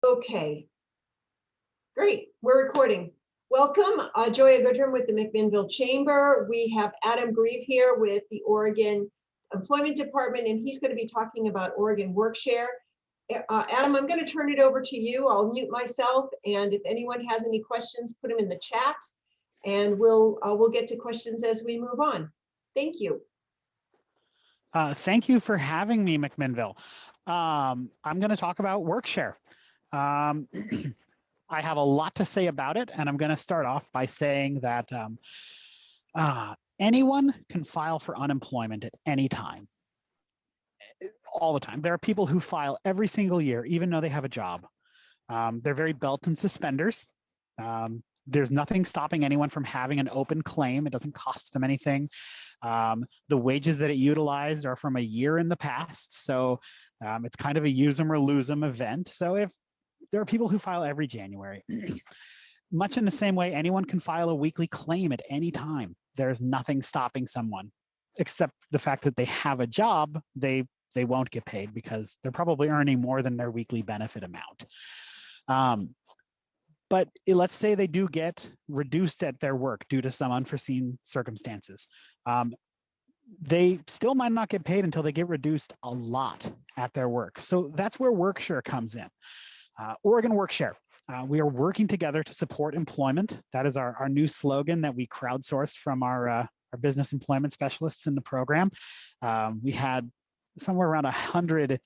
Okay, great. We're recording. Welcome, Joya Goodrum with the McMinnville Chamber. We have Adam Grieve here with the Oregon Employment Department, and he's going to be talking about Oregon Workshare. Adam, I'm going to turn it over to you. I'll mute myself, and if anyone has any questions, put them in the chat, and we'll get to questions as we move on. Thank you. Thank you for having me, McMinnville. I'm going to talk about Workshare. I have a lot to say about it, and I'm going to start off by saying that anyone can file for unemployment at any time, all the time. There are people who file every single year, even though they have a job. They're very belt and suspenders. There's nothing stopping anyone from having an open claim. It doesn't cost them anything. The wages that it utilized are from a year in the past, so it's kind of a use them or lose them event. So if there are people who file every January, much in the same way, anyone can file a weekly claim at any time. There's nothing stopping someone, except the fact that they have a job. They won't get paid because they're probably earning more than their weekly benefit amount. But let's say they do get reduced at their work due to some unforeseen circumstances. They still might not get paid until they get reduced a lot at their work. So that's where Workshare comes in. Oregon Workshare. We are working together to support employment. That is our new slogan that we crowdsourced from our business employment specialists in the program. We had somewhere around 100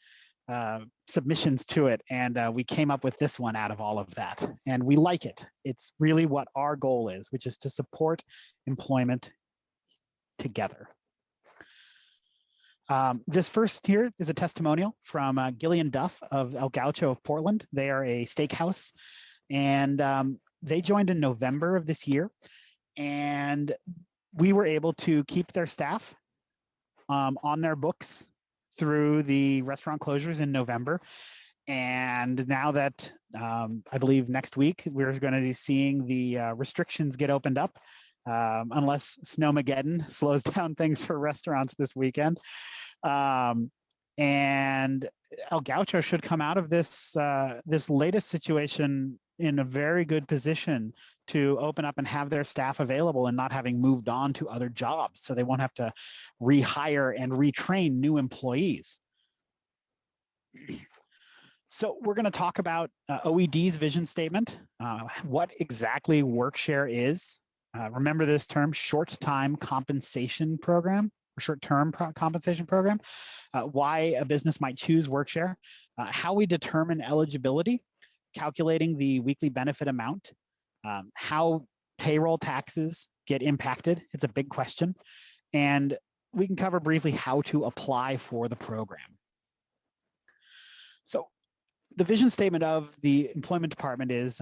submissions to it, and we came up with this one out of all of that. And we like it. It's really what our goal is, which is to support employment together. This first here is a testimonial from Gillian Duff of El Gaucho of Portland. They are a steakhouse, and they joined in November of this year, and we were able to keep their staff on their books through the restaurant closures in November. And now that I believe next week, we're going to be seeing the restrictions get opened up, unless Snowmageddon slows down things for restaurants this weekend. And El Gaucho should come out of this this latest situation in a very good position to open up and have their staff available and not having moved on to other jobs, so they won't have to rehire and retrain new employees. So we're going to talk about OED's vision statement, what exactly Workshare is. Remember this term, short-time compensation program, or short-term compensation program, why a business might choose Workshare, how we determine eligibility, calculating the weekly benefit amount, how payroll taxes get impacted. It's a big question. And we can cover briefly how to apply for the program. So the vision statement of the employment department is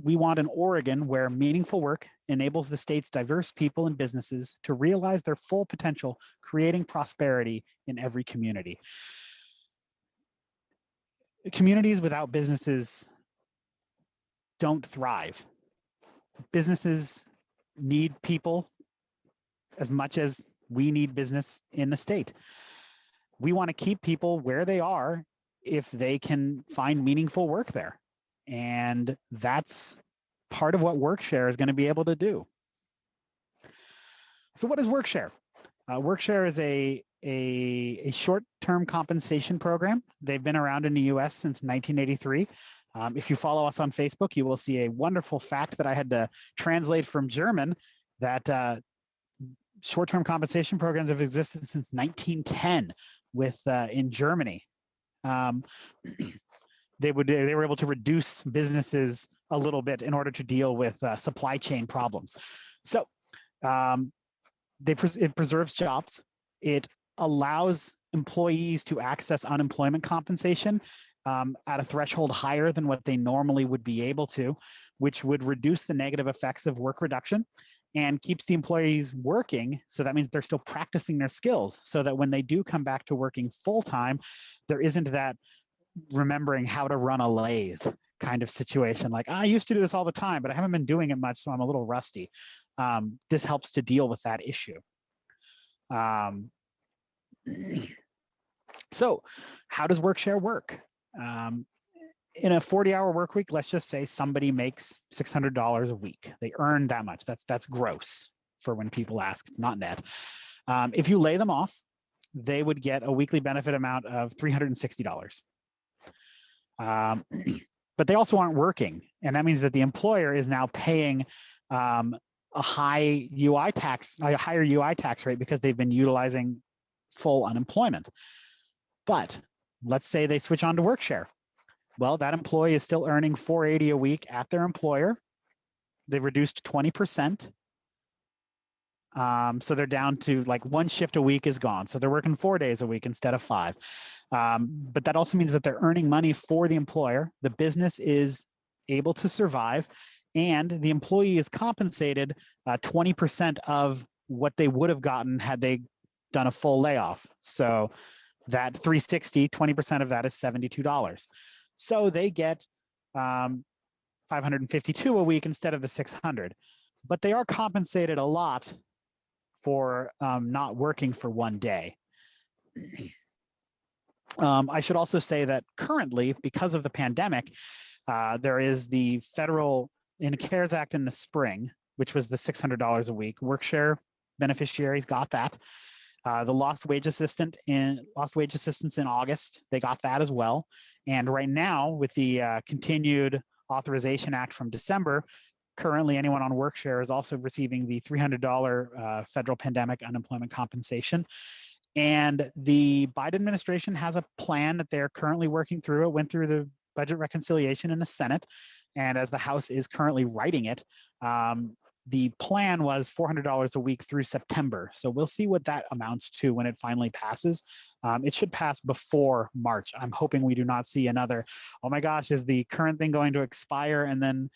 we want an Oregon where meaningful work enables the state's diverse people and businesses to realize their full potential, creating prosperity in every community. Communities without businesses don't thrive. Businesses need people as much as we need business in the state. We want to keep people where they are if they can find meaningful work there. And that's part of what Workshare is going to be able to do. So what is Workshare? Workshare is a short-term compensation program. They've been around in the US since 1983. If you follow us on Facebook, you will see a wonderful fact that I had to translate from German, that short-term compensation programs have existed since 1910 in Germany. They were able to reduce businesses a little bit in order to deal with supply chain problems. So it preserves jobs. It allows employees to access unemployment compensation at a threshold higher than what they normally would be able to, which would reduce the negative effects of work reduction and keeps the employees working. So that means they're still practicing their skills, so that when they do come back to working full-time, there isn't that remembering how to run a lathe kind of situation. Like, I used to do this all the time, but I haven't been doing it much, so I'm a little rusty. This helps to deal with that issue. So how does Workshare work? in a 40-hour work week, let's just say somebody makes $600 a week. They earn that much. That's gross for when people ask. It's not net. If you lay them off, they would get a weekly benefit amount of $360. But they also aren't working. And that means that the employer is now paying a higher UI tax rate because they've been utilizing full unemployment. But let's say they switch on to workshare. Well, that employee is still earning $480 a week at their employer. They've reduced 20%. So they're down to like one shift a week is gone. So they're working 4 days a week instead of 5. But that also means that they're earning money for the employer. The business is able to survive, and the employee is compensated 20% of what they would have gotten had they done a full layoff. So that 360, 20% of that is $72. So they get 552 a week instead of the 600. But they are compensated a lot for not working for one day. I should also say that currently, because of the pandemic, there is the federal, in the CARES Act in the spring, which was the $600 a week. Workshare beneficiaries got that. The lost wage assistance in August, they got that as well. And right now, with the continued authorization act from December, currently anyone on Workshare is also receiving the $300 federal pandemic unemployment compensation. And the Biden administration has a plan that they're currently working through. It went through the budget reconciliation in the Senate. And as the House is currently writing it, the plan was $400 a week through September. So we'll see what that amounts to when it finally passes. It should pass before March. I'm hoping we do not see another, oh my gosh, is the current thing going to expire and then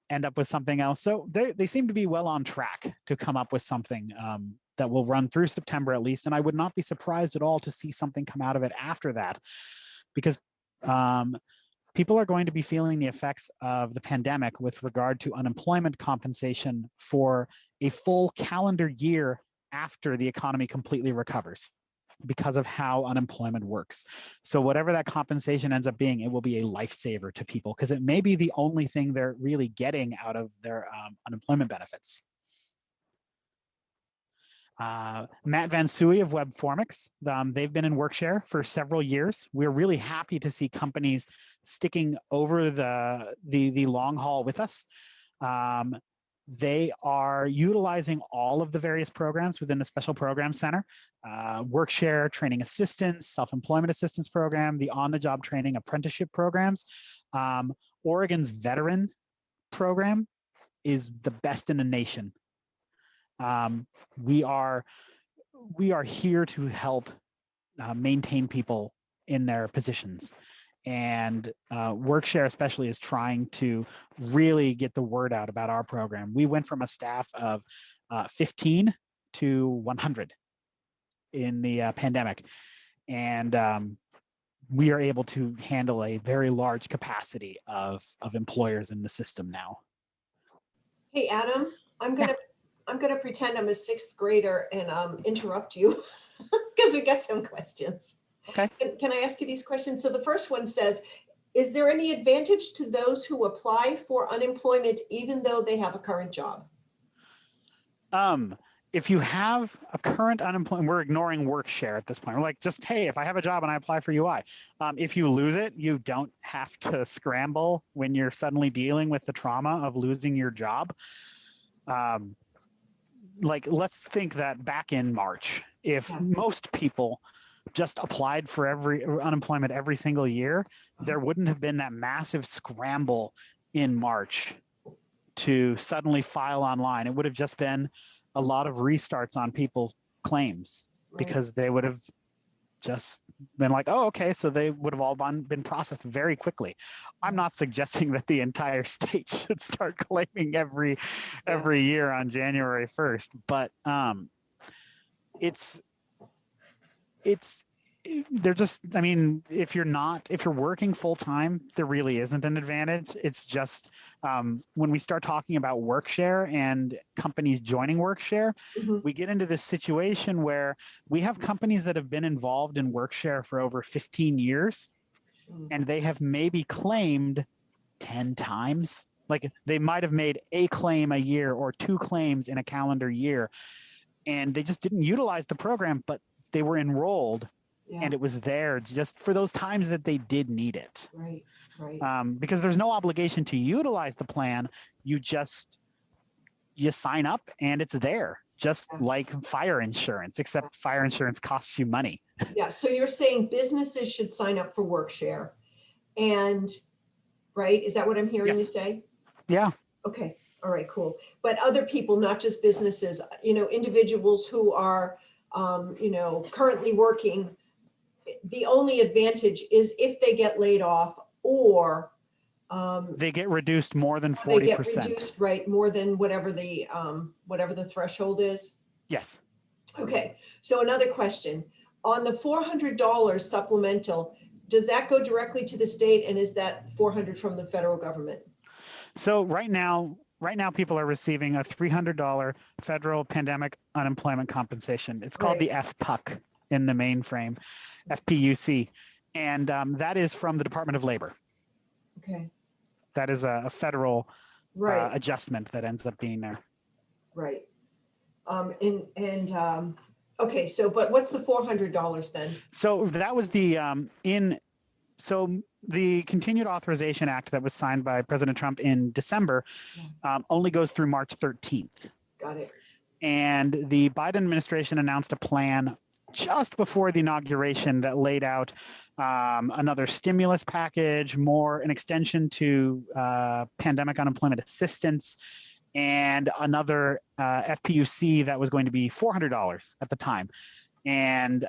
end up with something else? So they seem to be well on track to come up with something that will run through September at least. And I would not be surprised at all to see something come out of it after that, because people are going to be feeling the effects of the pandemic with regard to unemployment compensation for a full calendar year after the economy completely recovers, because of how unemployment works. So whatever that compensation ends up being, it will be a lifesaver to people, because it may be the only thing they're really getting out of their unemployment benefits. Matt Van Suy of Webformix, they've been in Workshare for several years. We're really happy to see companies sticking over the long haul with us. They are utilizing all of the various programs within the Special Program Center, Workshare, training assistance, self-employment assistance program, the on-the-job training apprenticeship programs. Oregon's veteran program is the best in the nation. We are here to help maintain people in their positions. And Workshare especially is trying to really get the word out about our program. We went from a staff of 15 to 100 in the pandemic. And we are able to handle a very large capacity of employers in the system now. Hey, Adam, I'm gonna pretend I'm a 6th grader and interrupt you because we got some questions. Okay. Can I ask you these questions? So the first one says, is there any advantage to those who apply for unemployment even though they have a current job? If you have a current unemployment, we're ignoring Workshare at this point. We're like, just, hey, if I have a job and I apply for UI, if you lose it, you don't have to scramble when you're suddenly dealing with the trauma of losing your job. Like, let's think that back in March, if most people just applied for unemployment every single year, there wouldn't have been that massive scramble in March to suddenly file online. It would have just been a lot of restarts on people's claims, because they would have just been like, oh, okay, so they would have all been processed very quickly. I'm not suggesting that the entire state should start claiming every year on January 1st, but they're just, I mean, if you're working full time, there really isn't an advantage. It's just when we start talking about Workshare and companies joining Workshare, we get into this situation where we have companies that have been involved in Workshare for over 15 years, and they have maybe claimed 10 times. Like they might have made a claim a year or 2 claims in a calendar year, and they just didn't utilize the program, but they were enrolled and it was there just for those times that they did need it. Right, right. Because there's no obligation to utilize the plan. You sign up and it's there, just like fire insurance, except fire insurance costs you money. Yeah, so you're saying businesses should sign up for WorkShare, and, right, is that what I'm hearing you say? Yeah. Okay, all right, cool. But other people, not just businesses, individuals who are, currently working, the only advantage is if they get laid off or they get reduced more than 40%. They get reduced, right, more than whatever the threshold is. Yes. Okay, so another question. On the $400 supplemental, does that go directly to the state, and is that $400 from the federal government? So right now people are receiving a $300 federal pandemic unemployment compensation. It's called the FPUC in the mainframe, FPUC, and that is from the Department of Labor. Okay. That is a federal adjustment that ends up being there. Right. Okay, so but what's the $400 then? So that was the the Continued Authorization Act that was signed by President Trump in December only goes through March 13th. Got it. And the Biden administration announced a plan just before the inauguration that laid out another stimulus package, an extension to pandemic unemployment assistance, and another FPUC that was going to be $400 at the time. And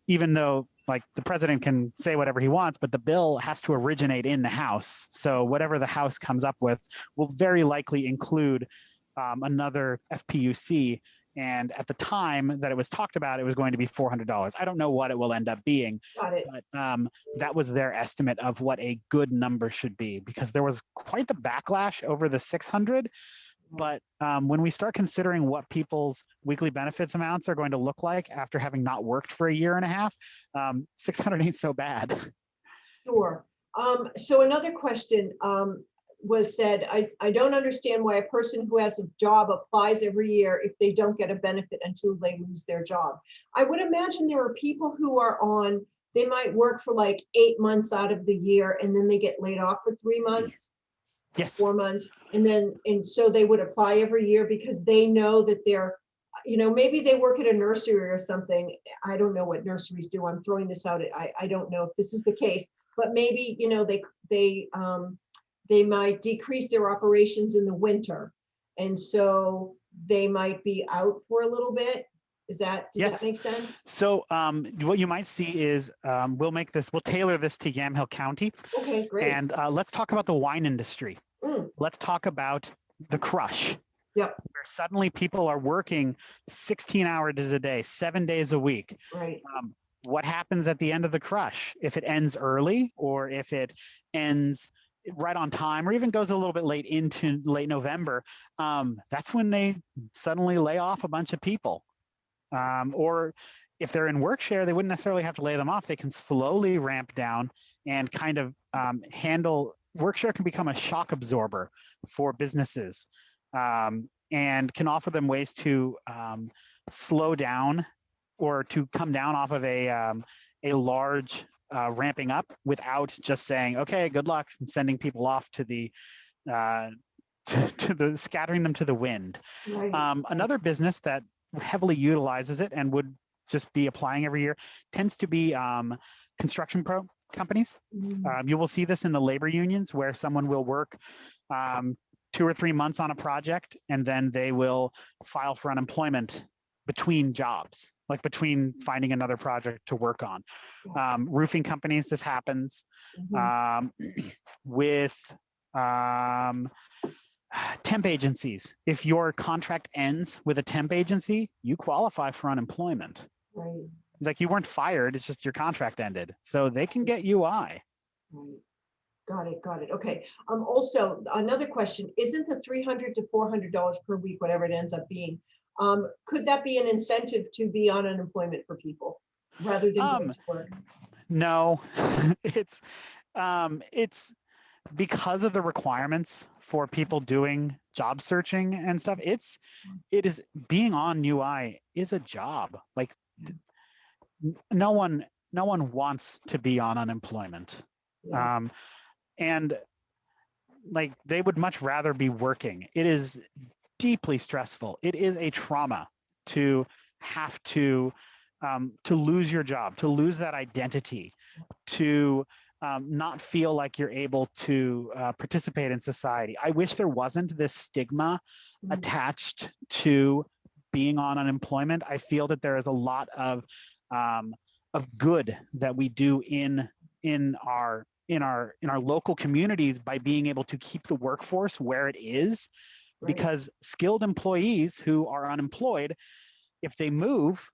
even though the president can say whatever he wants, but the bill has to originate in the House. So whatever the House comes up with will very likely include another FPUC. And at the time that it was talked about, it was going to be $400. I don't know what it will end up being, but that was their estimate of what a good number should be, because there was quite the backlash over the 600. But when we start considering what people's weekly benefits amounts are going to look like after having not worked for a year and a half, 600 ain't so bad. Sure. So another question was said, I don't understand why a person who has a job applies every year if they don't get a benefit until they lose their job. I would imagine there are people who are they might work for 8 months out of the year and then they get laid off for 3 months. Yes. 4 months, and so they would apply every year because they know that they're, maybe they work at a nursery or something. I don't know what nurseries do. I'm throwing this out. I don't know if this is the case, but maybe they might decrease their operations in the winter, and so they might be out for a little bit. Does that make sense? So what you might see is we'll tailor this to Yamhill County. Okay, great. And let's talk about the wine industry. Let's talk about the crush. Yep. Where suddenly people are working 16 hours a day, 7 days a week. Right. What happens at the end of the crush? If it ends early, or if it ends right on time, or even goes a little bit late into late November, that's when they suddenly lay off a bunch of people. Or if they're in WorkShare, they wouldn't necessarily have to lay them off. They can slowly ramp down and kind of handle. WorkShare can become a shock absorber for businesses, and can offer them ways to slow down or to come down off of a large ramping up without just saying, okay, good luck, and sending people off to the scattering them to the wind. Right. Another business that heavily utilizes it and would just be applying every year tends to be construction companies. You will see this in the labor unions, where someone will work 2 or 3 months on a project, and then they will file for unemployment between jobs, between finding another project to work on. Roofing companies, this happens. With temp agencies, if your contract ends with a temp agency, you qualify for unemployment. Right. You weren't fired, it's just your contract ended. So they can get UI. Right. Got it. Okay. Also, another question, isn't the $300 to $400 per week, whatever it ends up being, could that be an incentive to be on unemployment for people rather than going to work? No, It's because of the requirements for people doing job searching and stuff. It is being on UI is a job. Like no one wants to be on unemployment. Yeah. And like they would much rather be working. It is deeply stressful. It is a trauma to have to lose your job, to lose that identity, to not feel like you're able to participate in society. I wish there wasn't this stigma attached to being on unemployment. I feel that there is a lot of good that we do in our local communities by being able to keep the workforce where it is, because skilled employees who are unemployed, if they move,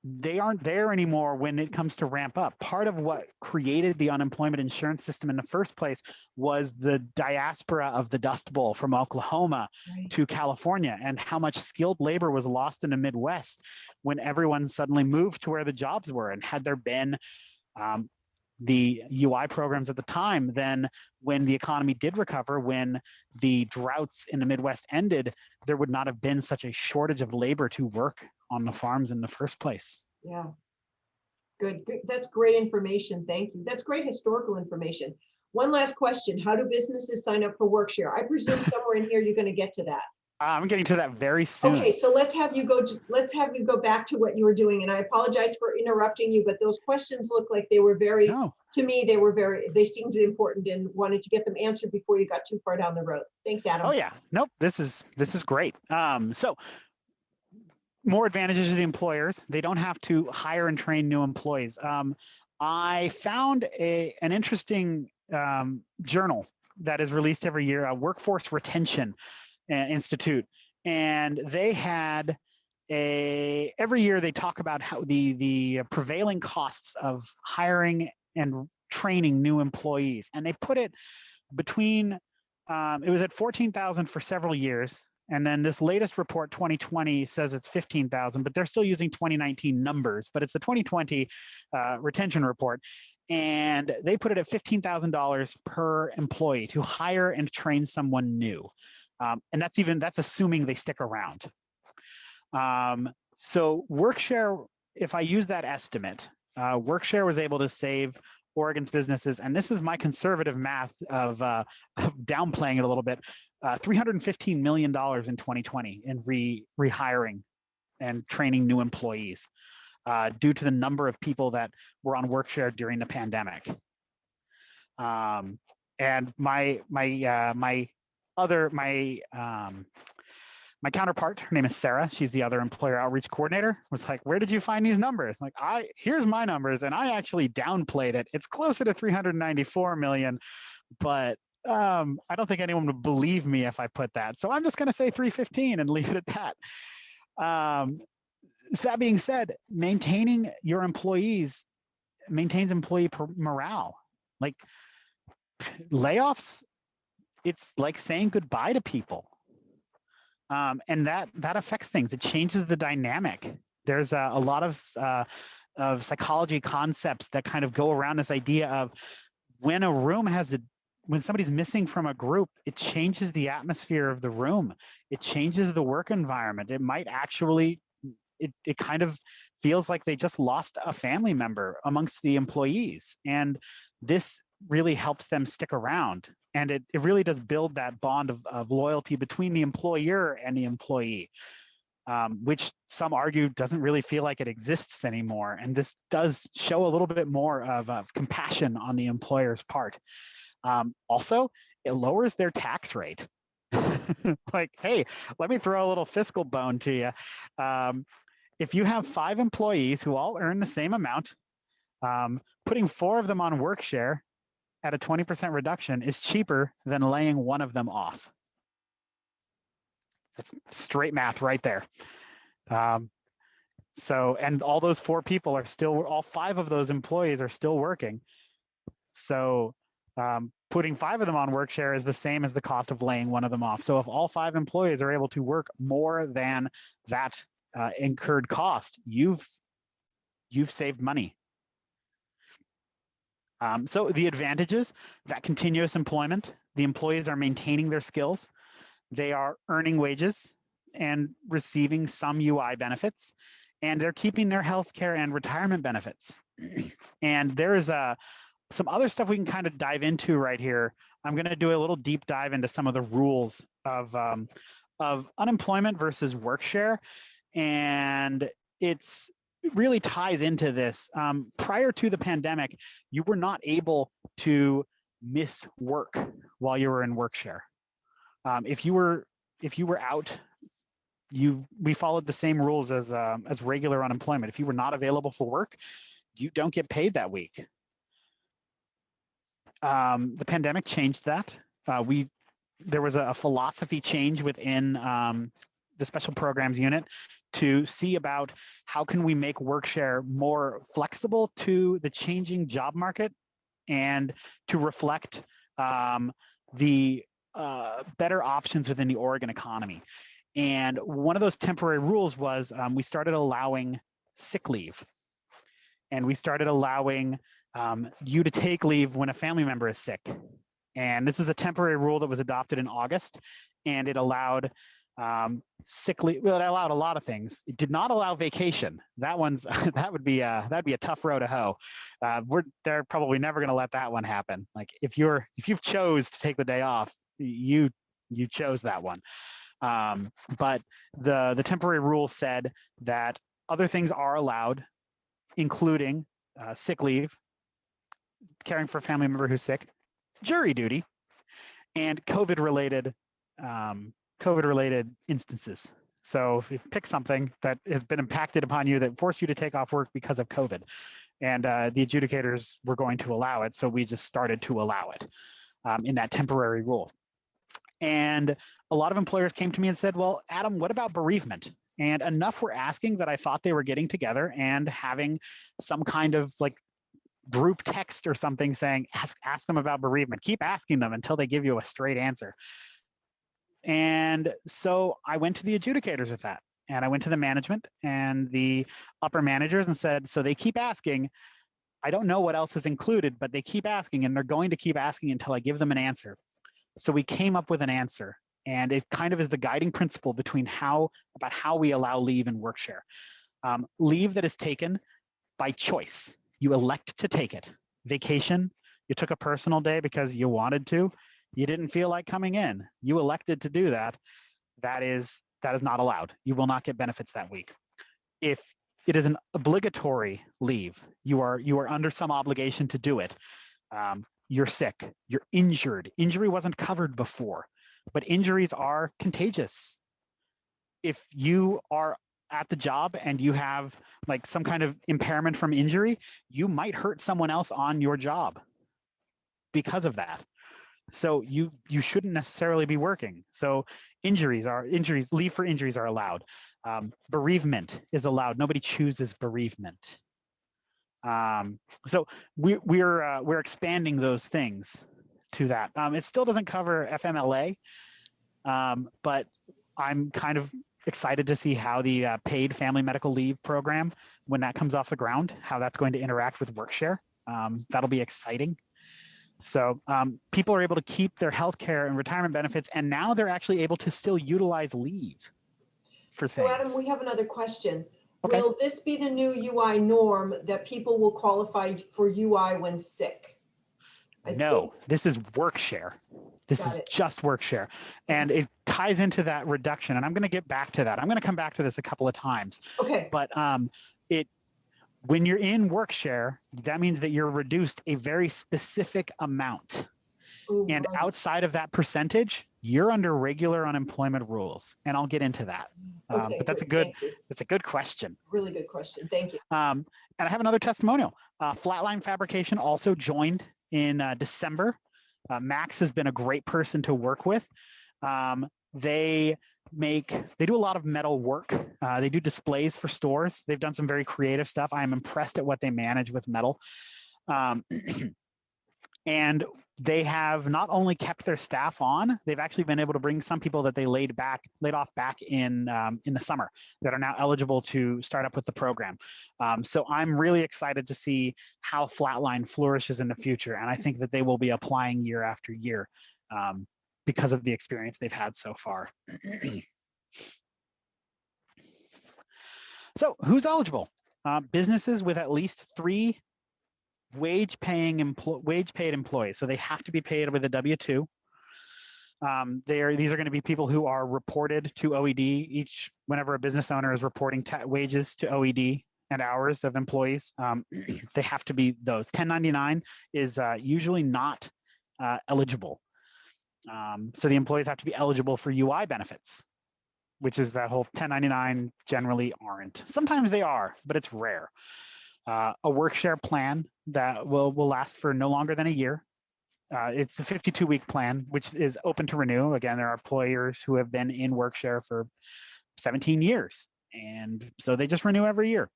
they aren't there anymore when it comes to ramp up. Part of what created the unemployment insurance system in the first place was the diaspora of the Dust Bowl from Oklahoma to California, and how much skilled labor was lost in the Midwest when everyone suddenly moved to where the jobs were. And had there been the UI programs at the time, then when the economy did recover, when the droughts in the Midwest ended, there would not have been such a shortage of labor to work on the farms in the first place. Yeah. Good. That's great information. Thank you. That's great historical information. One last question. How do businesses sign up for Workshare? I presume somewhere in here you're going to get to that. I'm getting to that very soon. Okay, so let's have you go back to what you were doing. And I apologize for interrupting you, but those questions look like they were very, to me, they seemed important and wanted to get them answered before you got too far down the road. Thanks, Adam. Oh yeah, nope, this is great. So more advantages to the employers. They don't have to hire and train new employees. I found an interesting journal that is released every year, a Workforce Retention Institute, and they had every year they talk about how the prevailing costs of hiring and training new employees, and they put it between it was at 14,000 for several years, and then this latest report 2020 says it's 15,000, but they're still using 2019 numbers, but it's the 2020 retention report, and they put it at $15,000 per employee to hire and train someone new. And that's assuming they stick around. So Workshare, if I use that estimate, Workshare was able to save Oregon's businesses, and this is my conservative math of downplaying it a little bit, $315 million in 2020 in rehiring and training new employees due to the number of people that were on Workshare during the pandemic. And my counterpart, her name is Sarah, she's the other employer outreach coordinator, was like, where did you find these numbers? I'm like, here's my numbers, and I actually downplayed it. It's closer to 394 million, but I don't think anyone would believe me if I put that. So I'm just gonna say 315 and leave it at that. So that being said, maintaining your employees maintains employee morale. Like layoffs, it's like saying goodbye to people. And that affects things. It changes the dynamic. There's a lot of psychology concepts that kind of go around this idea of when a room when somebody's missing from a group, it changes the atmosphere of the room. It changes the work environment. It might actually, it kind of feels like they just lost a family member amongst the employees. And this really helps them stick around. And it really does build that bond of loyalty between the employer and the employee, which some argue doesn't really feel like it exists anymore. And this does show a little bit more of compassion on the employer's part. Also, it lowers their tax rate. Like, hey, let me throw a little fiscal bone to you. If you have 5 employees who all earn the same amount, putting 4 of them on Workshare at a 20% reduction is cheaper than laying one of them off. That's straight math right there. So, and all those 4 people are still, all 5 of those employees are still working. So putting 5 of them on Workshare is the same as the cost of laying one of them off. So if all 5 employees are able to work more than that incurred cost, you've saved money. So the advantages, that continuous employment, the employees are maintaining their skills, they are earning wages and receiving some UI benefits, and they're keeping their healthcare and retirement benefits. And there is some other stuff we can kind of dive into right here. I'm going to do a little deep dive into some of the rules of unemployment versus work share, and it really ties into this. Prior to the pandemic, you were not able to miss work while you were in work share. If you were out, we followed the same rules as regular unemployment. If you were not available for work, you don't get paid that week. The pandemic changed that. There was a philosophy change within the special programs unit to see about how can we make work share more flexible to the changing job market and to reflect the better options within the Oregon economy. And one of those temporary rules was we started allowing sick leave, and we started allowing you to take leave when a family member is sick. And this is a temporary rule that was adopted in August, and it allowed sick leave. Well, it allowed a lot of things. It did not allow vacation. That would be that'd be a tough row to hoe. They're probably never going to let that one happen. Like if you've chose to take the day off, you chose that one. But the temporary rule said that other things are allowed, including sick leave, caring for a family member who's sick, jury duty, and COVID-related instances. So if you pick something that has been impacted upon you that forced you to take off work because of COVID, and the adjudicators were going to allow it, so we just started to allow it in that temporary rule. And a lot of employers came to me and said, well, Adam, what about bereavement? And enough were asking that I thought they were getting together and having some kind of like group text or something saying, ask them about bereavement. Keep asking them until they give you a straight answer. And so I went to the adjudicators with that. And I went to the management and the upper managers and said, so they keep asking. I don't know what else is included, but they keep asking, and they're going to keep asking until I give them an answer. So we came up with an answer, and it kind of is the guiding principle between how we allow leave and work share. Leave that is taken by choice. You elect to take it. Vacation, you took a personal day because you wanted to. You didn't feel like coming in. You elected to do that. That is not allowed. You will not get benefits that week. If it is an obligatory leave, you are under some obligation to do it. You're sick, you're injured. Injury wasn't covered before, but injuries are contagious. If you are at the job and you have like some kind of impairment from injury, you might hurt someone else on your job because of that. So you shouldn't necessarily be working. So leave for injuries are allowed. Bereavement is allowed. Nobody chooses bereavement. So we're expanding those things to that. It still doesn't cover FMLA, but I'm kind of excited to see how the paid family medical leave program, when that comes off the ground, how that's going to interact with work share. That'll be exciting. So people are able to keep their healthcare and retirement benefits, and now they're actually able to still utilize leave for things. So Adam, we have another question. Okay. Will this be the new UI norm that people will qualify for UI when sick? No, this is work share. This is just work share. And it ties into that reduction. And I'm going to get back to that. I'm going to come back to this a couple of times. Okay. But when you're in work share, that means that you're reduced a very specific amount. Ooh, and right. Outside of that percentage, you're under regular unemployment rules. And I'll get into that. Okay, but that's a good question. Really good question. Thank you. And I have another testimonial. Flatline Fabrication also joined in December. Max has been a great person to work with. They do a lot of metal work. They do displays for stores. They've done some very creative stuff. I am impressed at what they manage with metal. And they have not only kept their staff on, they've actually been able to bring some people that they laid off back in the summer that are now eligible to start up with the program. So I'm really excited to see how Flatline flourishes in the future. And I think that they will be applying year after year because of the experience they've had so far. So who's eligible? Businesses with at least 3 wage-paid employees. So they have to be paid with a W-2. These are going to be people who are reported to OED whenever a business owner is reporting wages to OED and hours of employees. They have to be those. 1099 is usually not eligible. So the employees have to be eligible for UI benefits, which is that whole 1099 generally aren't. Sometimes they are, but it's rare. A work share plan that will last for no longer than a year. It's a 52-week plan, which is open to renew. Again, there are employers who have been in work share for 17 years, and so they just renew every year.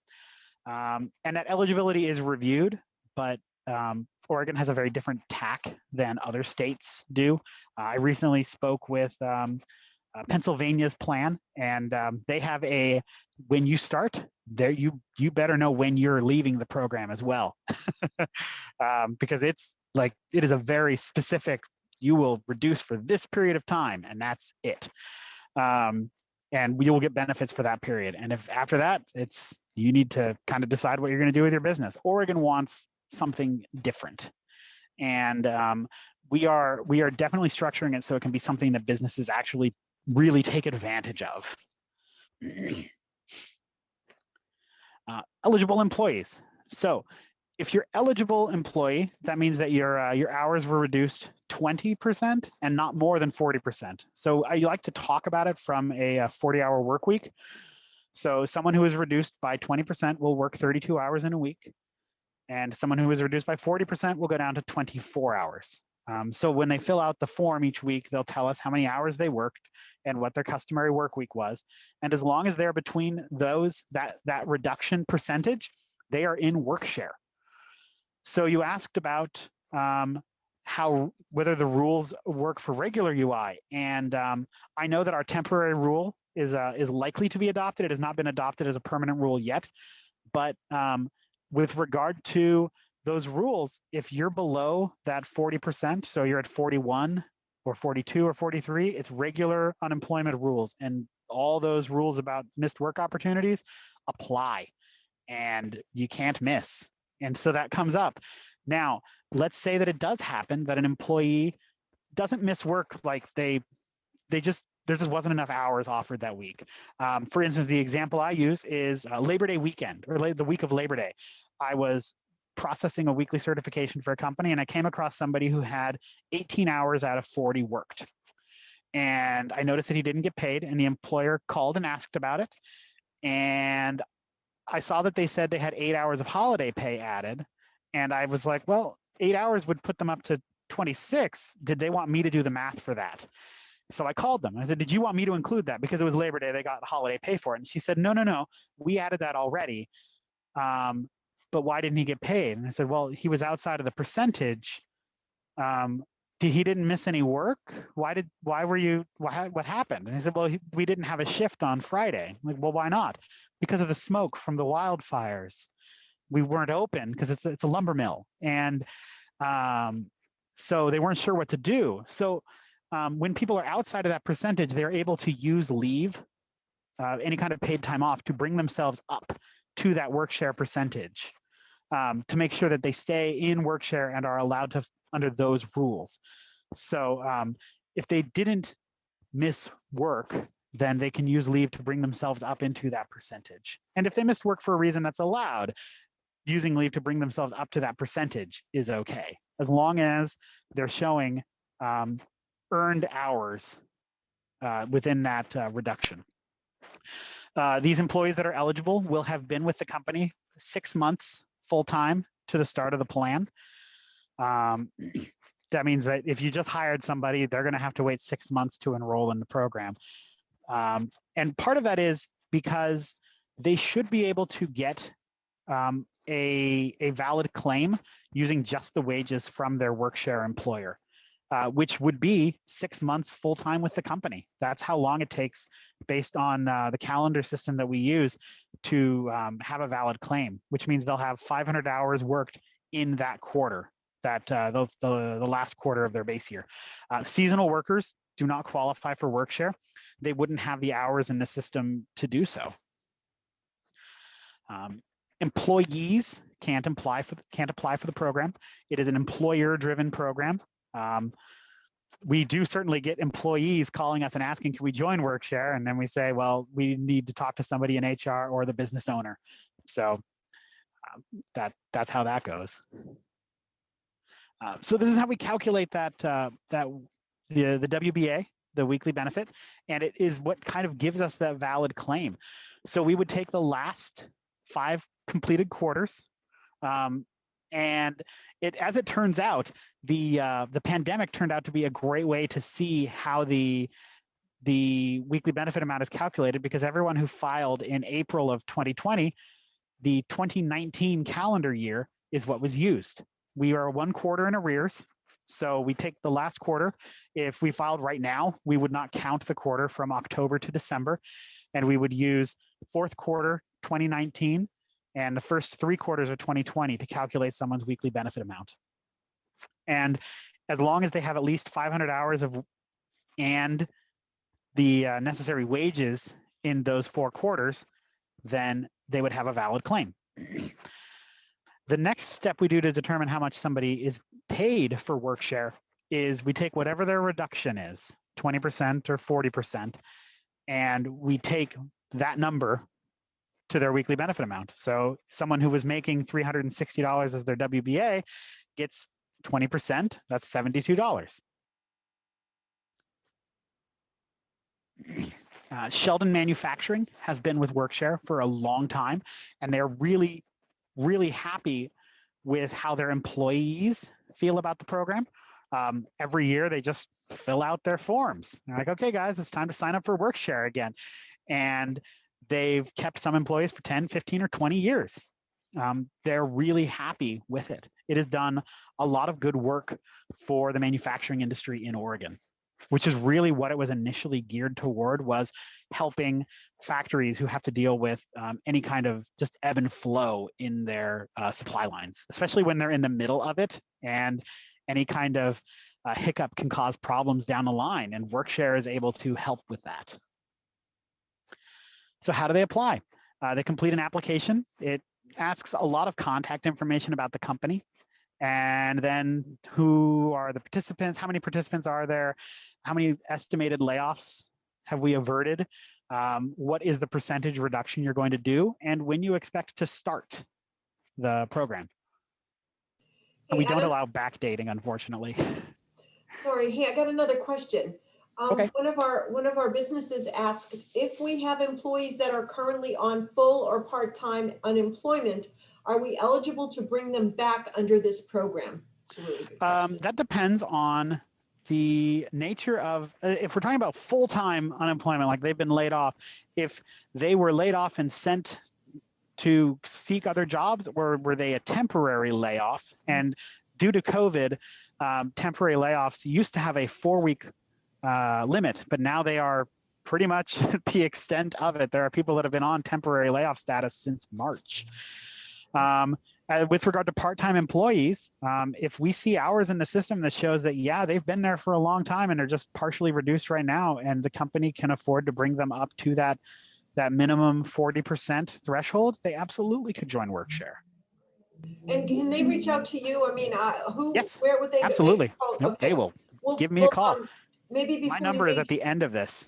And that eligibility is reviewed, but Oregon has a very different tack than other states do. I recently spoke with Pennsylvania's plan, and they have a when you start there, you better know when you're leaving the program as well, because it's like it is a very specific. You will reduce for this period of time, and that's it. And you will get benefits for that period. And if after that, you need to kind of decide what you're going to do with your business. Oregon wants something different, and we are definitely structuring it so it can be something that businesses actually really take advantage of. Eligible employees. So if you're eligible employee, that means that your hours were reduced 20% and not more than 40%. So I like to talk about it from a 40-hour work week. So someone who is reduced by 20% will work 32 hours in a week. And someone who is reduced by 40% will go down to 24 hours. So when they fill out the form each week, they'll tell us how many hours they worked and what their customary work week was. And as long as they're between those, that reduction percentage, they are in work share. So you asked about whether the rules work for regular UI. And I know that our temporary rule is likely to be adopted. It has not been adopted as a permanent rule yet. But with regard to those rules, if you're below that 40%, so you're at 41 or 42 or 43, it's regular unemployment rules. And all those rules about missed work opportunities apply, and you can't miss. And so that comes up. Now, let's say that it does happen that an employee doesn't miss work, like there just wasn't enough hours offered that week. For instance, the example I use is Labor Day weekend, or the week of Labor Day. I was processing a weekly certification for a company, and I came across somebody who had 18 hours out of 40 worked. And I noticed that he didn't get paid, and the employer called and asked about it. And I saw that they said they had 8 hours of holiday pay added. And I was like, well, 8 hours would put them up to 26. Did they want me to do the math for that? So I called them. I said, did you want me to include that? Because it was Labor Day, they got holiday pay for it. And she said, no, we added that already. But why didn't he get paid? And I said, well, he was outside of the percentage. He didn't miss any work. What happened? And he said, well, we didn't have a shift on Friday. I'm like, well, why not? Because of the smoke from the wildfires. We weren't open because it's a lumber mill. And so they weren't sure what to do. So when people are outside of that percentage, they're able to use leave, any kind of paid time off, to bring themselves up to that work share percentage, to make sure that they stay in work share and are allowed to under those rules. So if they didn't miss work, then they can use leave to bring themselves up into that percentage. And if they missed work for a reason that's allowed, using leave to bring themselves up to that percentage is okay, as long as they're showing earned hours within that reduction. These employees that are eligible will have been with the company 6 months full-time to the start of the plan. That means that if you just hired somebody, they're going to have to wait 6 months to enroll in the program. And part of that is because they should be able to get a valid claim using just the wages from their work-share employer, which would be 6 months full-time with the company. That's how long it takes based on the calendar system that we use to have a valid claim, which means they'll have 500 hours worked in that quarter, that the last quarter of their base year. Seasonal workers do not qualify for work-share. They wouldn't have the hours in the system to do so. Employees can't apply for the program. It is an employer-driven program. We do certainly get employees calling us and asking, can we join Workshare? And then we say, well, we need to talk to somebody in HR or the business owner. So that's how that goes. So this is how we calculate the WBA, the weekly benefit, and it is what kind of gives us that valid claim. So we would take the last 5 completed quarters, and as it turns out, the pandemic turned out to be a great way to see how the weekly benefit amount is calculated, because everyone who filed in April of 2020, the 2019 calendar year is what was used. We are 1 quarter in arrears. So we take the last quarter. If we filed right now, we would not count the quarter from October to December, and we would use 4th quarter 2019 and the first 3 quarters of 2020 to calculate someone's weekly benefit amount. And as long as they have at least 500 hours and the necessary wages in those 4 quarters, then they would have a valid claim. The next step we do to determine how much somebody is paid for Workshare is we take whatever their reduction is, 20% or 40%, and we take that number to their weekly benefit amount. So someone who was making $360 as their WBA gets 20%, that's $72. Sheldon Manufacturing has been with Workshare for a long time, and they're really, really happy with how their employees feel about the program. Every year, they just fill out their forms. They're like, okay, guys, it's time to sign up for Workshare again. And they've kept some employees for 10, 15, or 20 years. They're really happy with it. It has done a lot of good work for the manufacturing industry in Oregon, which is really what it was initially geared toward, was helping factories who have to deal with any kind of just ebb and flow in their supply lines, especially when they're in the middle of it, and any kind of hiccup can cause problems down the line, and Workshare is able to help with that. So how do they apply? They complete an application. It asks a lot of contact information about the company, and then who are the participants, how many participants are there, how many estimated layoffs have we averted, what is the percentage reduction you're going to do, and when you expect to start the program. And we don't allow backdating, unfortunately. Sorry, hey, I got another question. Okay. One of our businesses asked if we have employees that are currently on full or part-time unemployment, are we eligible to bring them back under this program? It's a really good question. That depends on the nature of, if we're talking about full-time unemployment, like they've been laid off, if they were laid off and sent to seek other jobs, or were they a temporary layoff? And due to COVID, temporary layoffs used to have a 4-week limit, but now they are pretty much the extent of it. There are people that have been on temporary layoff status since March. With regard to part-time employees, if we see hours in the system that shows that, yeah, they've been there for a long time and they're just partially reduced right now, and the company can afford to bring them up to that minimum 40% threshold, they absolutely could join Workshare. And can they reach out to you? I mean, Yes, where would they absolutely. go? Nope, Okay. they will. Give me a call. Maybe before my number is at the end of this.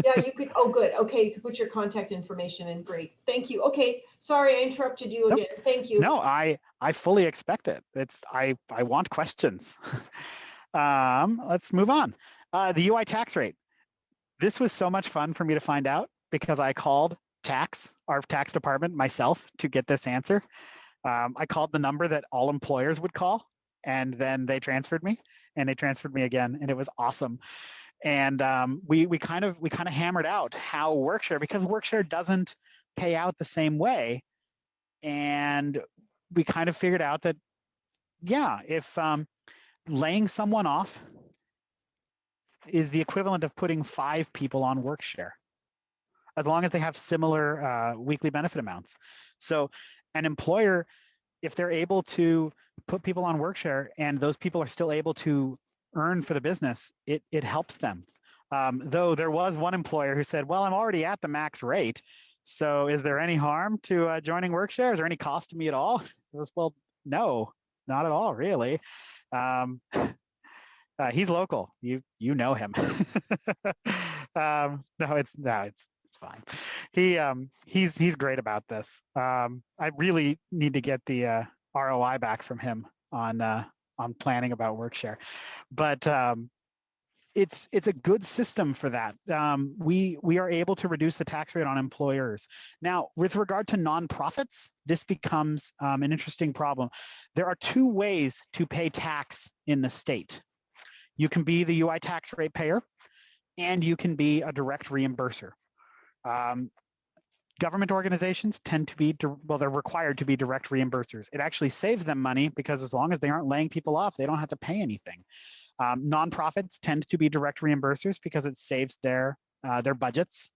Yeah, you could. Oh, good. Okay, you could put your contact information in. Great. Thank you. Okay. Sorry, I interrupted you again. Nope. Thank you. No, I fully expect it. I want questions. Let's move on. The UI tax rate. This was so much fun for me to find out, because I called our tax department myself to get this answer. I called the number that all employers would call, and then they transferred me, and they transferred me again, and it was awesome. And we kind of hammered out how Workshare, because Workshare doesn't pay out the same way, and we kind of figured out that, yeah, if laying someone off is the equivalent of putting 5 people on workshare, as long as they have similar weekly benefit amounts. So an employer, if they're able to put people on workshare and those people are still able to earn for the business, it helps them. Though there was one employer who said, well, I'm already at the max rate, so is there any harm to joining workshare? Is there any cost to me at all? It was, well, no, not at all, really. He's local. You know him. No, it's fine. He's great about this. I really need to get the ROI back from him on planning about workshare, but it's a good system for that. We are able to reduce the tax rate on employers. Now, with regard to nonprofits, this becomes an interesting problem. There are 2 ways to pay tax in the state. You can be the UI tax rate payer, and you can be a direct reimburser. Government organizations tend to be, well, they're required to be direct reimbursers. It actually saves them money because as long as they aren't laying people off, they don't have to pay anything. Nonprofits tend to be direct reimbursers because it saves their budgets.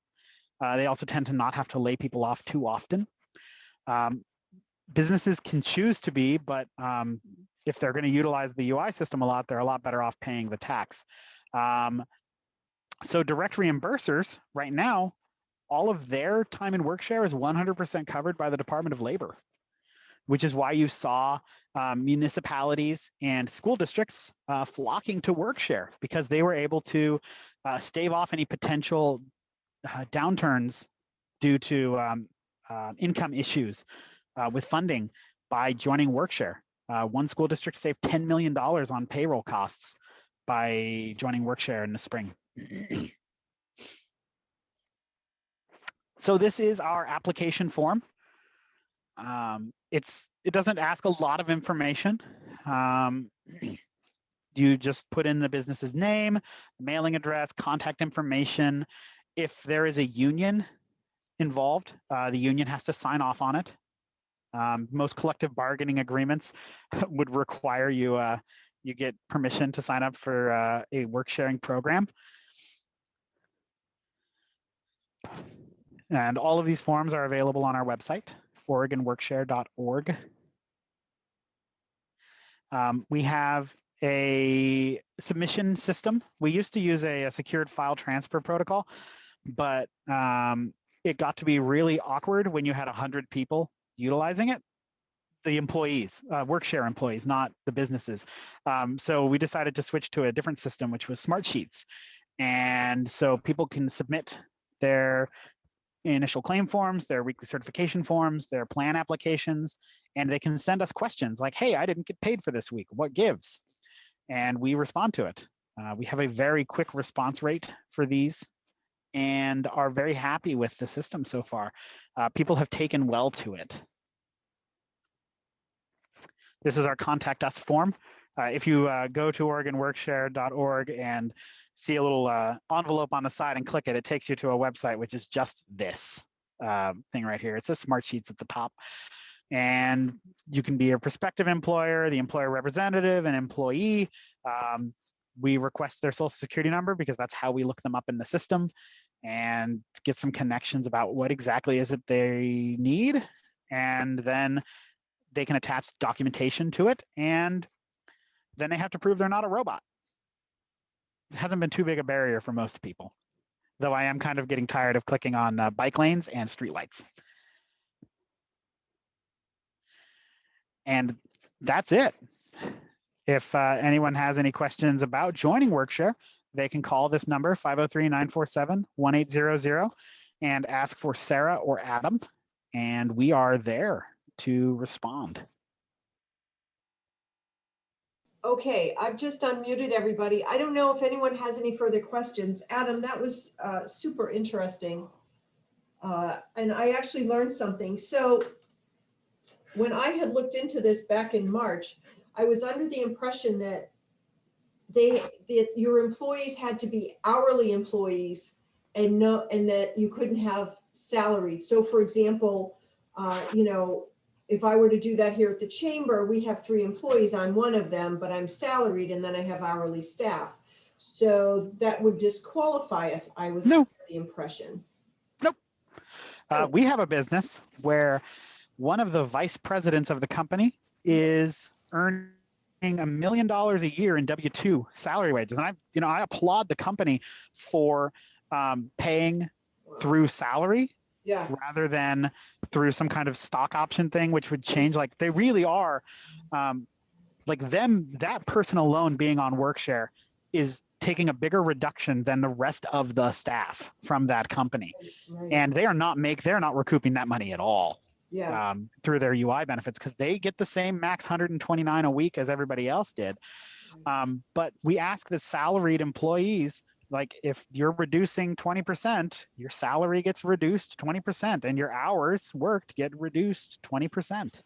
They also tend to not have to lay people off too often. Businesses can choose to be, but if they're going to utilize the UI system a lot, they're a lot better off paying the tax. So direct reimbursers right now, all of their time in workshare is 100% covered by the Department of Labor, which is why you saw municipalities and school districts flocking to workshare, because they were able to stave off any potential downturns due to income issues with funding by joining workshare. One school district saved $10 million on payroll costs by joining workshare in the spring. So this is our application form. It doesn't ask a lot of information. You just put in the business's name, mailing address, contact information. If there is a union involved, the union has to sign off on it. Most collective bargaining agreements would require you get permission to sign up for a work sharing program. And all of these forms are available on our website, oregonworkshare.org. We have a submission system. We used to use a secured file transfer protocol, but it got to be really awkward when you had 100 people utilizing it. The employees, workshare employees, not the businesses. So we decided to switch to a different system, which was Smartsheets. And so people can submit their initial claim forms, their weekly certification forms, their plan applications, and they can send us questions like, hey, I didn't get paid for this week, what gives? And we respond to it. We have a very quick response rate for these and are very happy with the system so far. People have taken well to it. This is our contact us form. If you go to oregonworkshare.org and see a little envelope on the side and click it, it takes you to a website, which is just this thing right here. It says Smartsheets at the top. And you can be a prospective employer, the employer representative, an employee. We request their social security number because that's how we look them up in the system and get some connections about what exactly is it they need. And then they can attach documentation to it, and then they have to prove they're not a robot. It hasn't been too big a barrier for most people, though I am kind of getting tired of clicking on bike lanes and streetlights. And that's it. If anyone has any questions about joining Workshare, they can call this number, 503-947-1800, and ask for Sarah or Adam, and we are there to respond. Okay, I've just unmuted everybody. I don't know if anyone has any further questions. Adam, that was super interesting. And I actually learned something. So when I had looked into this back in March, I was under the impression that your employees had to be hourly employees and that you couldn't have salaried. So for example, if I were to do that here at the chamber, we have 3 employees. I'm one of them, but I'm salaried and then I have hourly staff. So that would disqualify us, I was No, under the impression. nope. Oh. We have a business where one of the vice presidents of the company is earning $1 million a year in W-2 salary wages. And I applaud the company for paying through salary Yeah, rather than through some kind of stock option thing, which would change. Like they really are, like that person alone being on Workshare is taking a bigger reduction than the rest of the staff from that company. right. And they're not recouping that money at all. Yeah, Through their UI benefits, because they get the same max 129 a week as everybody else did. But we ask the salaried employees, like if you're reducing 20%, your salary gets reduced 20% and your hours worked get reduced 20%,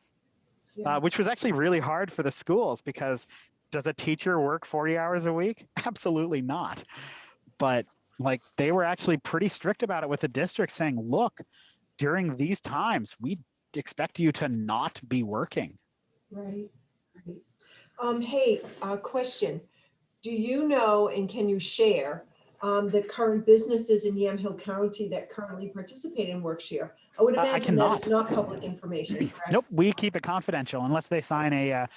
yeah. which was actually really hard for the schools, because does a teacher work 40 hours a week? Absolutely not. But like they were actually pretty strict about it with the district, saying, look, during these times, we expect you to not be working. Right, right. Hey, question. Do you know, and can you share, the current businesses in Yamhill County that currently participate in Workshare? I would I imagine that it's cannot. not public information, correct? Nope, we keep it confidential unless they sign a.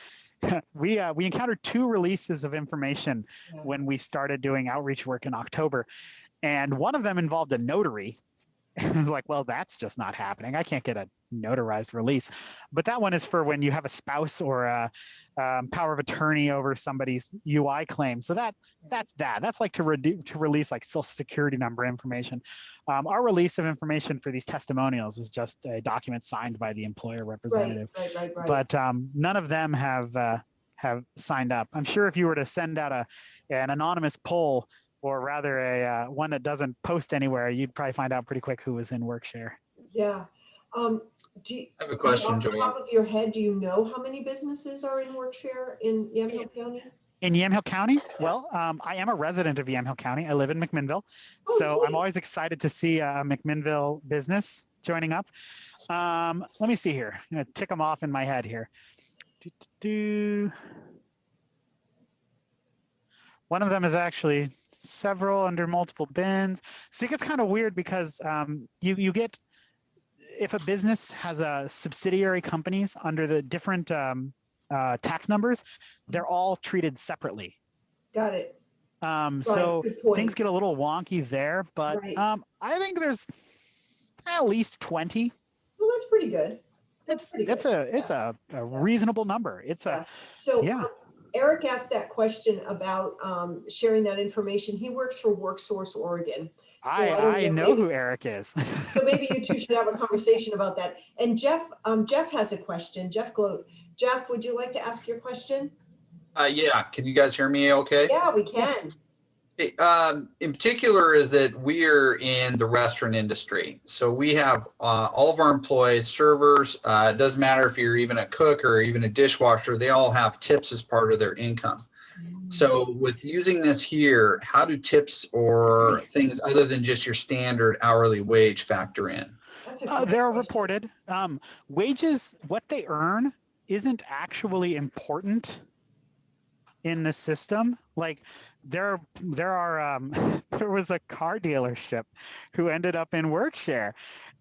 We encountered 2 releases of information Yeah. when we started doing outreach work in October, and one of them involved a notary. I was like, well, that's just not happening. I can't get a notarized release. But that one is for when you have a spouse or a power of attorney over somebody's UI claim. So that's like to release like social security number information. Our release of information for these testimonials is just a document signed by the employer representative. Right. But none of them have signed up. I'm sure if you were to send out an anonymous poll, or rather a one that doesn't post anywhere, you'd probably find out pretty quick who was in Workshare. Yeah. Do you, I have a question, off the Joanne. top of your head, do you know how many businesses are in Workshare in Yamhill County? In Yamhill County? Well, I am a resident of Yamhill County. I live in McMinnville. Oh, So sweet. I'm always excited to see a McMinnville business joining up. Let me see here. I'm going to tick them off in my head here. One of them is actually several under multiple bins. See, it gets kind of weird because you get, if a business has a subsidiary companies under the different tax numbers, they're all treated separately. Got it. So good point. things get a little wonky there, but Right. I think there's at least 20. Well, that's pretty good. That's pretty good. It's a reasonable number. It's Yeah. So yeah. Eric asked that question about sharing that information. He works for WorkSource Oregon. So I know who Eric is. So maybe you two should have a conversation about that. And Jeff has a question. Jeff Gloat. Jeff, would you like to ask your question? Yeah, can you guys hear me okay? Yeah, we can. In particular is that we're in the restaurant industry. So we have all of our employees, servers, it doesn't matter if you're even a cook or even a dishwasher, they all have tips as part of their income. So with using this here, how do tips or things other than just your standard hourly wage factor in? They're reported. Wages, what they earn isn't actually important in the system. Like there was a car dealership who ended up in Workshare,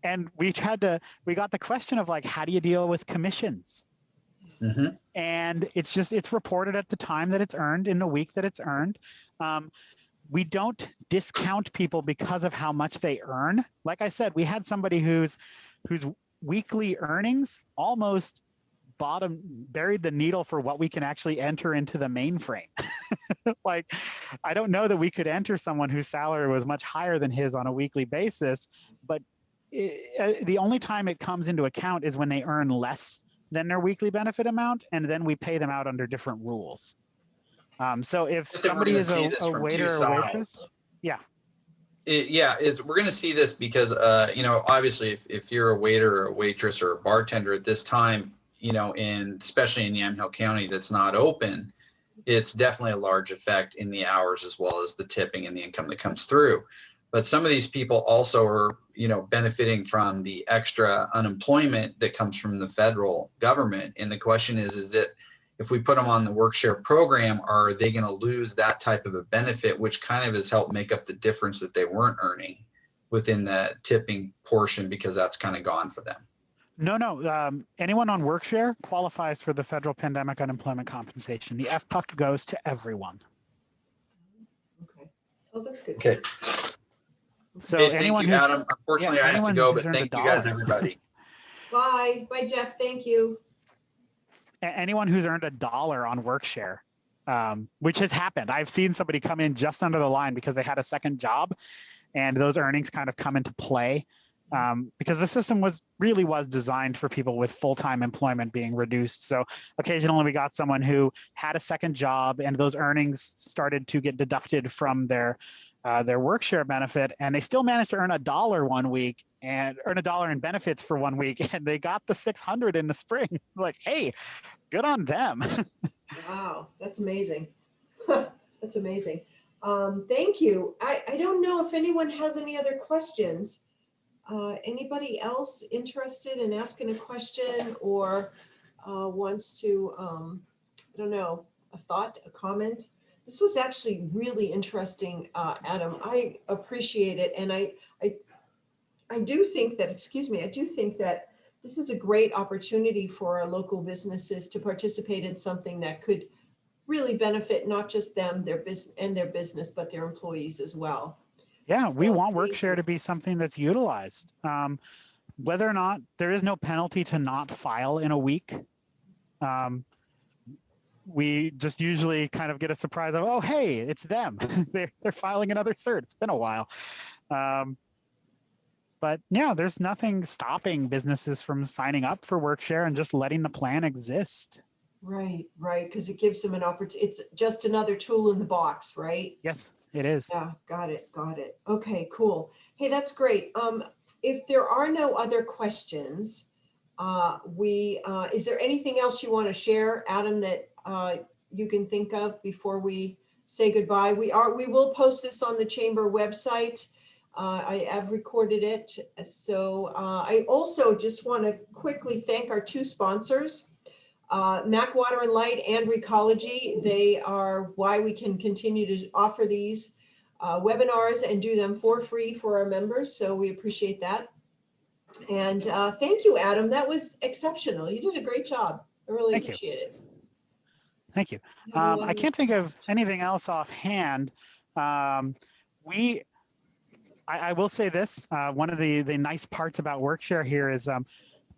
and we got the question of like, how do you deal with commissions? Mm-hmm. And it's reported at the time that it's earned, in the week that it's earned. We don't discount people because of how much they earn. Like I said, we had somebody whose weekly earnings almost buried the needle for what we can actually enter into the mainframe. Like, I don't know that we could enter someone whose salary was much higher than his on a weekly basis, but the only time it comes into account is when they earn less than their weekly benefit amount, and then we pay them out under different rules. So if somebody is a waiter or waitress, yeah. We're going to see this because, obviously if you're a waiter or a waitress or a bartender at this time, especially in Yamhill County that's not open, it's definitely a large effect in the hours as well as the tipping and the income that comes through. But some of these people also are, benefiting from the extra unemployment that comes from the federal government. And the question is it, if we put them on the work share program, are they going to lose that type of a benefit, which kind of has helped make up the difference that they weren't earning within the tipping portion, because that's kind of gone for them? No. Anyone on WorkShare qualifies for the federal pandemic unemployment compensation. The FPUC goes to everyone. Okay. Oh, that's good. Okay. So Hey, thank anyone you, who's, Adam. Unfortunately, I have to anyone go, who's but earned thank a you guys, dollar. everybody. Bye. Bye, Jeff. Thank you. Anyone who's earned $1 on WorkShare, which has happened. I've seen somebody come in just under the line because they had a second job, and those earnings kind of come into play because the system was designed for people with full-time employment being reduced. So occasionally we got someone who had a second job and those earnings started to get deducted from their WorkShare benefit, and they still managed to earn $1 one week and earn $1 in benefits for 1 week, and they got the 600 in the spring. Like, hey, good on them. Wow, that's amazing. That's amazing. Thank you. I don't know if anyone has any other questions. Anybody else interested in asking a question or wants to, I don't know, a thought, a comment? This was actually really interesting, Adam. I appreciate it. And I do think that, I do think that this is a great opportunity for our local businesses to participate in something that could really benefit not just them, their business, but their employees as well. Yeah, we Well, want thank WorkShare you. to be something that's utilized. Whether or not there is no penalty to not file in a week. We just usually kind of get a surprise of, oh, hey, it's them. They're filing another cert. It's been a while. But yeah, there's nothing stopping businesses from signing up for WorkShare and just letting the plan exist. Right, because it gives them an opportunity. It's just another tool in the box, right? Yes, it is. Yeah, got it. Okay, cool. Hey, that's great. If there are no other questions, is there anything else you want to share, Adam, that you can think of before we say goodbye? We will post this on the chamber website. I have recorded it. So I also just want to quickly thank our two sponsors, Mac Water and Light and Recology. They are why we can continue to offer these webinars and do them for free for our members. So we appreciate that. And thank you, Adam. That was exceptional. You did a great job. I really appreciate it. Thank you. I can't think of anything else offhand. I will say this. One of the nice parts about WorkShare here is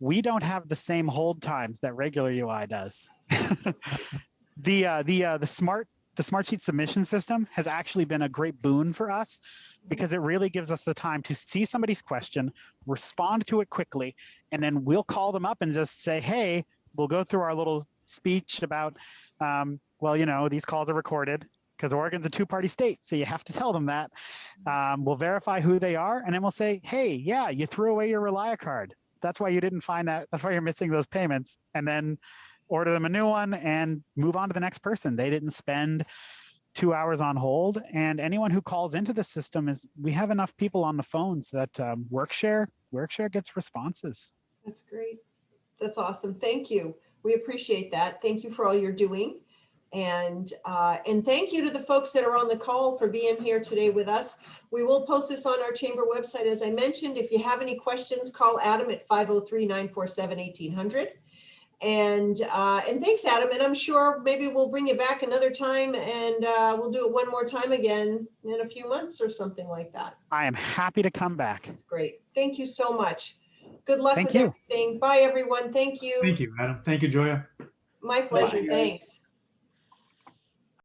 we don't have the same hold times that regular UI does. The smart sheet submission system has actually been a great boon for us because it really gives us the time to see somebody's question, respond to it quickly, and then we'll call them up and just say, hey, we'll go through our little speech about, well, these calls are recorded because Oregon's a two-party state, so you have to tell them that. We'll verify who they are, and then we'll say, hey, yeah, you threw away your Relia card. That's why you didn't find that. That's why you're missing those payments. And then order them a new one and move on to the next person. They didn't spend 2 hours on hold. And anyone who calls into the system we have enough people on the phone so that WorkShare gets responses. That's great. That's awesome. Thank you. We appreciate that. Thank you for all you're doing. And thank you to the folks that are on the call for being here today with us. We will post this on our chamber website. As I mentioned, if you have any questions, call Adam at 503-947-1800. And thanks, Adam. And I'm sure maybe we'll bring you back another time and we'll do it one more time again in a few months or something like that. I am happy to come back. That's great. Thank you so much. Good luck Thank with you. everything. Bye, everyone. Thank you. Thank you, Adam. Thank you, Joya. My pleasure. Bye. Thanks.